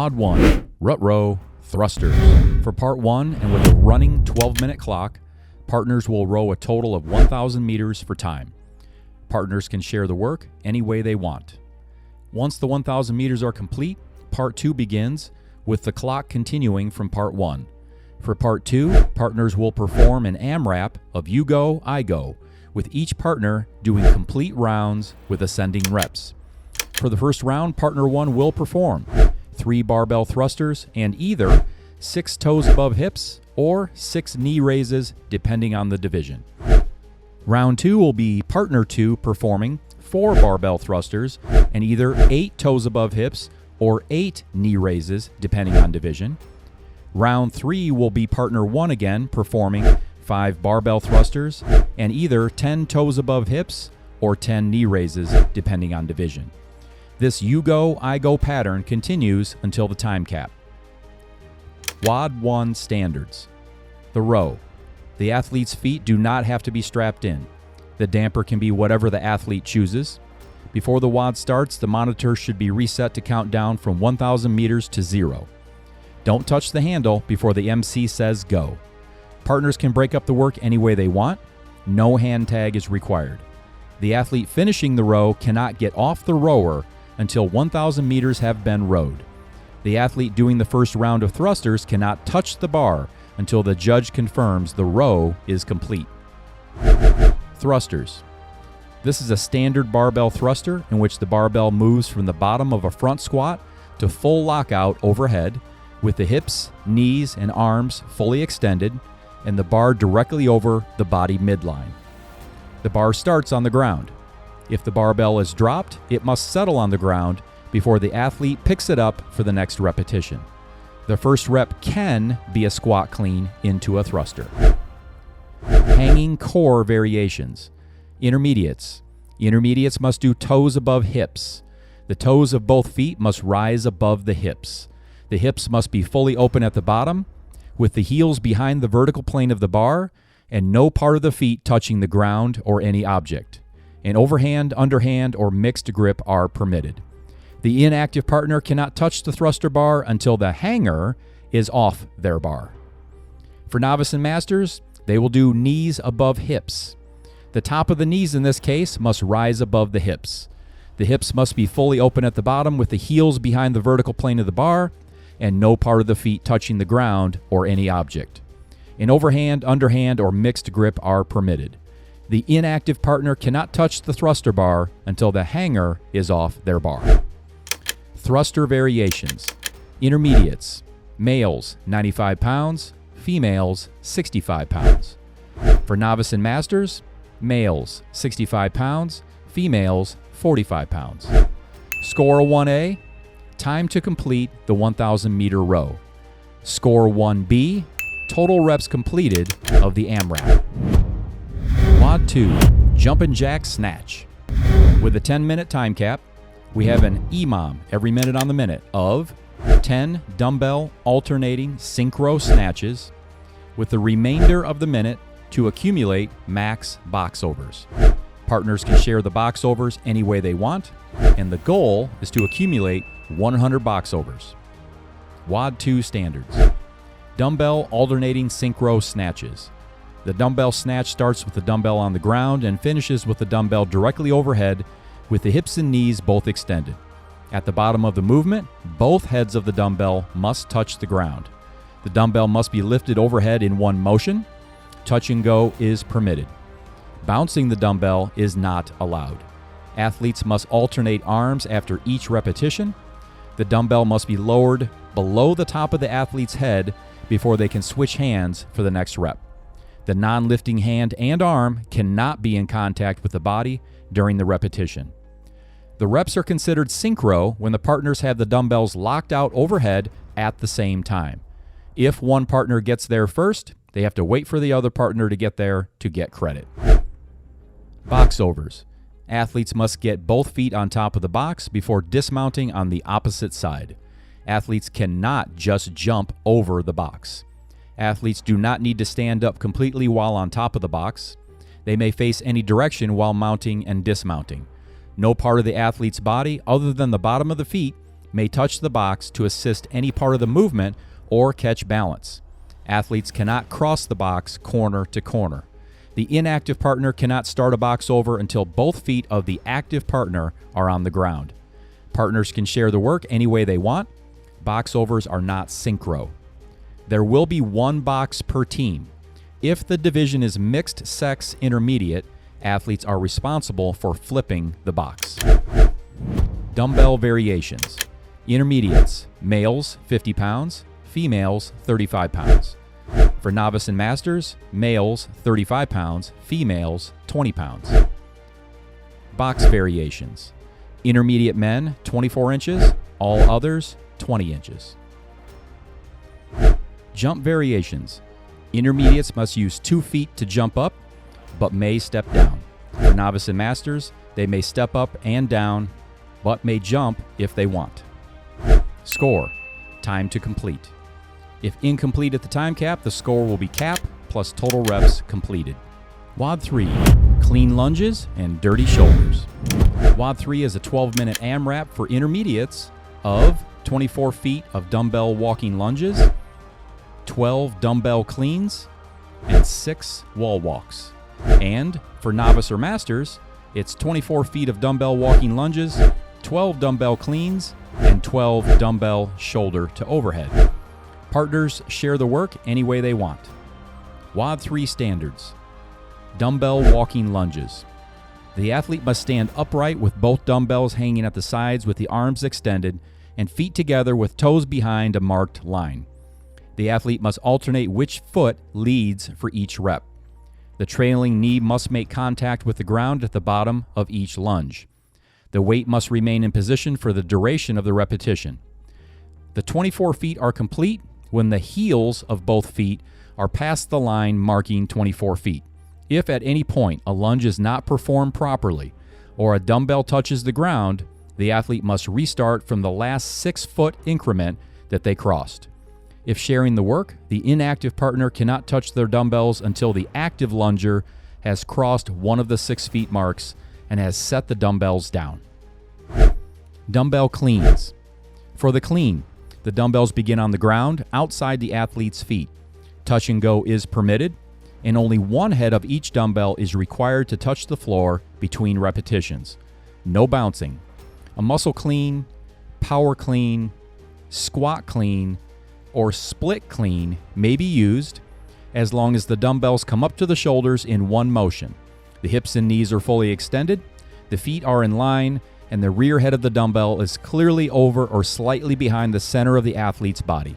WOD 1, Rut Row, Thrusters. For Part 1, and with a running 12-minute clock, partners will row a total of 1,000 meters for time. Partners can share the work any way they want. Once the 1,000 meters are complete, Part 2 begins, with the clock continuing from Part 1. For Part 2, partners will perform an AMRAP of you go, I go, with each partner doing complete rounds with ascending reps. For the first round, Partner 1 will perform 3 barbell thrusters and either 6 toes above hips or 6 knee raises, depending on the division. Round 2 will be Partner 2 performing 4 barbell thrusters and either 8 toes above hips or 8 knee raises, depending on division. Round 3 will be Partner 1 again performing 5 barbell thrusters and either 10 toes above hips or 10 knee raises, depending on division. This you go, I go pattern continues until the time cap. WOD 1 standards. The row. The athlete's feet do not have to be strapped in. The damper can be whatever the athlete chooses. Before the WOD starts, the monitor should be reset to count down from 1,000 meters to 0. Don't touch the handle before the MC says go. Partners can break up the work any way they want. No hand tag is required. The athlete finishing the row cannot get off the rower until 1,000 meters have been rowed. The athlete doing the first round of thrusters cannot touch the bar until the judge confirms the row is complete. Thrusters. This is a standard barbell thruster in which the barbell moves from the bottom of a front squat to full lockout overhead with the hips, knees, and arms fully extended and the bar directly over the body midline. The bar starts on the ground. If the barbell is dropped, it must settle on the ground before the athlete picks it up for the next repetition. The first rep can be a squat clean into a thruster. Hanging core variations. Intermediates. Intermediates must do toes above hips. The toes of both feet must rise above the hips. The hips must be fully open at the bottom, with the heels behind the vertical plane of the bar, and no part of the feet touching the ground or any object. An overhand, underhand, or mixed grip are permitted. The inactive partner cannot touch the thruster bar until the hanger is off their bar. For novice and masters, they will do knees above hips. The top of the knees in this case must rise above the hips. The hips must be fully open at the bottom with the heels behind the vertical plane of the bar and no part of the feet touching the ground or any object. An overhand, underhand, or mixed grip are permitted. The inactive partner cannot touch the thruster bar until the hanger is off their bar. Thruster variations. Intermediates. Males, 95 pounds. Females, 65 pounds. For novice and masters, males, 65 pounds. Females, 45 pounds. Score 1A, time to complete the 1,000 meter row. Score 1B, total reps completed of the AMRAP. WOD 2, Jumpin' Jack Snatch. With a 10-minute time cap, we have an EMOM every minute on the minute of 10 dumbbell alternating synchro snatches with the remainder of the minute to accumulate max box overs. Partners can share the box overs any way they want, and the goal is to accumulate 100 box overs. WOD 2 standards. Dumbbell alternating synchro snatches. The dumbbell snatch starts with the dumbbell on the ground and finishes with the dumbbell directly overhead with the hips and knees both extended. At the bottom of the movement, both heads of the dumbbell must touch the ground. The dumbbell must be lifted overhead in one motion. Touch and go is permitted. Bouncing the dumbbell is not allowed. Athletes must alternate arms after each repetition. The dumbbell must be lowered below the top of the athlete's head before they can switch hands for the next rep. The non-lifting hand and arm cannot be in contact with the body during the repetition. The reps are considered synchro when the partners have the dumbbells locked out overhead at the same time. If one partner gets there first, they have to wait for the other partner to get there to get credit. Box overs. Athletes must get both feet on top of the box before dismounting on the opposite side. Athletes cannot just jump over the box. Athletes do not need to stand up completely while on top of the box. They may face any direction while mounting and dismounting. No part of the athlete's body, other than the bottom of the feet, may touch the box to assist any part of the movement or catch balance. Athletes cannot cross the box corner to corner. The inactive partner cannot start a box over until both feet of the active partner are on the ground. Partners can share the work any way they want. Box overs are not synchro. There will be one box per team. If the division is mixed sex intermediate, athletes are responsible for flipping the box. Dumbbell variations. Intermediates, males 50 pounds, females 35 pounds. For novice and masters, males 35 pounds, females 20 pounds. Box variations. Intermediate men 24 inches, all others 20 inches. Jump variations. Intermediates must use 2 feet to jump up, but may step down. For novice and masters, they may step up and down, but may jump if they want. Score. Time to complete. If incomplete at the time cap, the score will be cap plus total reps completed. WOD 3, clean lunges and dirty shoulders. WOD 3 is a 12-minute AMRAP for intermediates of 24 feet of dumbbell walking lunges, 12 dumbbell cleans, and 6 wall walks. And for novice or masters, it's 24 feet of dumbbell walking lunges, 12 dumbbell cleans, and 12 dumbbell shoulder to overhead. Partners share the work any way they want. WOD 3 standards. Dumbbell walking lunges. The athlete must stand upright with both dumbbells hanging at the sides with the arms extended and feet together with toes behind a marked line. The athlete must alternate which foot leads for each rep. The trailing knee must make contact with the ground at the bottom of each lunge. The weight must remain in position for the duration of the repetition. The 24 feet are complete when the heels of both feet are past the line marking 24 feet. If at any point a lunge is not performed properly or a dumbbell touches the ground, the athlete must restart from the last 6-foot increment that they crossed. If sharing the work, the inactive partner cannot touch their dumbbells until the active lunger has crossed one of the 6 feet marks and has set the dumbbells down. Dumbbell cleans. For the clean, the dumbbells begin on the ground outside the athlete's feet. Touch and go is permitted, and only one head of each dumbbell is required to touch the floor between repetitions. No bouncing. A muscle clean, power clean, squat clean, or split clean may be used as long as the dumbbells come up to the shoulders in one motion. The hips and knees are fully extended, the feet are in line, and the rear head of the dumbbell is clearly over or slightly behind the center of the athlete's body.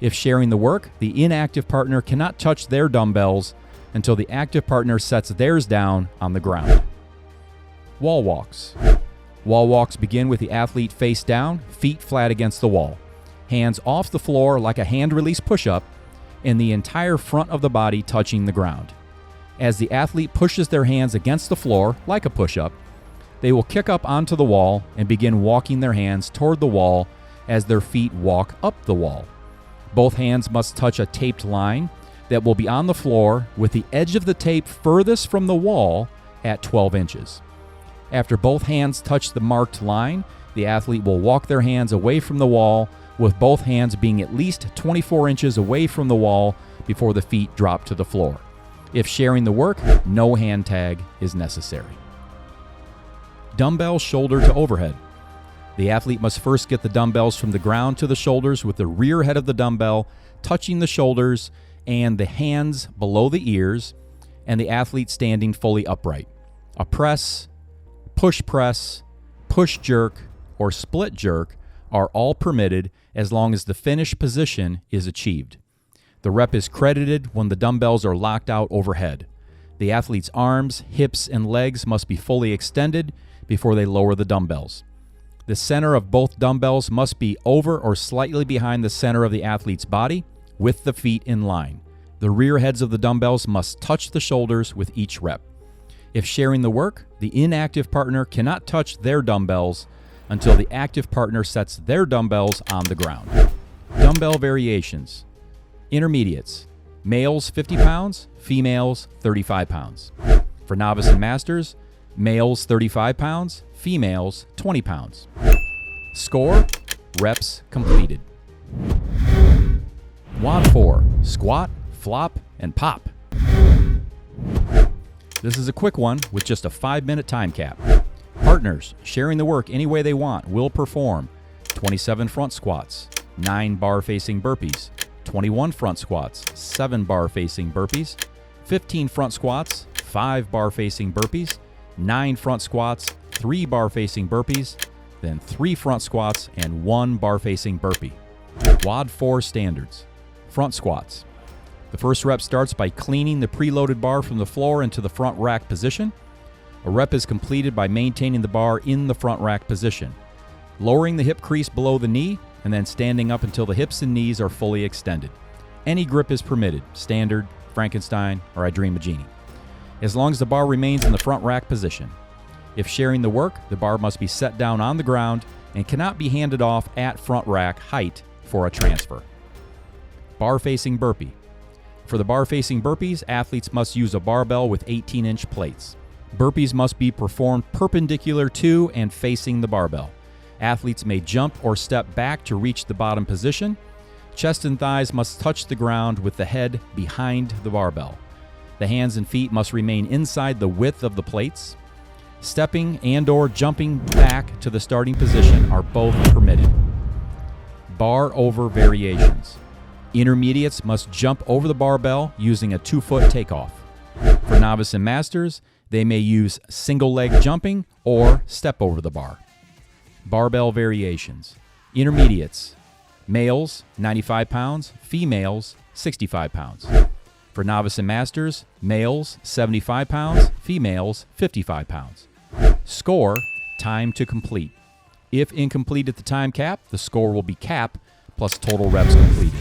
If sharing the work, the inactive partner cannot touch their dumbbells until the active partner sets theirs down on the ground. Wall walks. Wall walks begin with the athlete face down, feet flat against the wall, hands off the floor like a hand release push-up, and the entire front of the body touching the ground. As the athlete pushes their hands against the floor like a push-up, they will kick up onto the wall and begin walking their hands toward the wall as their feet walk up the wall. Both hands must touch a taped line that will be on the floor with the edge of the tape furthest from the wall at 12 inches. After both hands touch the marked line, the athlete will walk their hands away from the wall with both hands being at least 24 inches away from the wall before the feet drop to the floor. If sharing the work, no hand tag is necessary. Dumbbell shoulder to overhead. The athlete must first get the dumbbells from the ground to the shoulders with the rear head of the dumbbell touching the shoulders and the hands below the ears, and the athlete standing fully upright. A press, push jerk, or split jerk are all permitted as long as the finished position is achieved. The rep is credited when the dumbbells are locked out overhead. The athlete's arms, hips, and legs must be fully extended before they lower the dumbbells. The center of both dumbbells must be over or slightly behind the center of the athlete's body with the feet in line. The rear heads of the dumbbells must touch the shoulders with each rep. If sharing the work, the inactive partner cannot touch their dumbbells until the active partner sets their dumbbells on the ground. Dumbbell variations. Intermediates. Males 50 pounds, females 35 pounds. For novice and masters, males 35 pounds, females 20 pounds. Score, Reps completed. WOD 4, squat, flop, and pop. This is a quick one with just a 5-minute time cap. Partners sharing the work any way they want will perform 27 front squats, 9 bar-facing burpees, 21 front squats, 7 bar-facing burpees, 15 front squats, 5 bar-facing burpees, 9 front squats, 3 bar-facing burpees, then 3 front squats and 1 bar-facing burpee. WOD 4 standards. Front squats. The first rep starts by cleaning the preloaded bar from the floor into the front rack position. A rep is completed by maintaining the bar in the front rack position, lowering the hip crease below the knee, and then standing up until the hips and knees are fully extended. Any grip is permitted, standard, Frankenstein, or I Dream a Genie, as long as the bar remains in the front rack position. If sharing the work, the bar must be set down on the ground and cannot be handed off at front rack height for a transfer. Bar-facing burpee. For the bar-facing burpees, athletes must use a barbell with 18-inch plates. Burpees must be performed perpendicular to and facing the barbell. Athletes may jump or step back to reach the bottom position. Chest and thighs must touch the ground with the head behind the barbell. The hands and feet must remain inside the width of the plates. Stepping and/or jumping back to the starting position are both permitted. Bar over variations. Intermediates must jump over the barbell using a 2-foot takeoff. For novice and masters, they may use single leg jumping or step over the bar. Barbell variations. Intermediates. Males, 95 pounds. Females, 65 pounds. For novice and masters, males, 75 pounds. Females, 55 pounds. Score, time to complete. If incomplete at the time cap, the score will be cap plus total reps completed.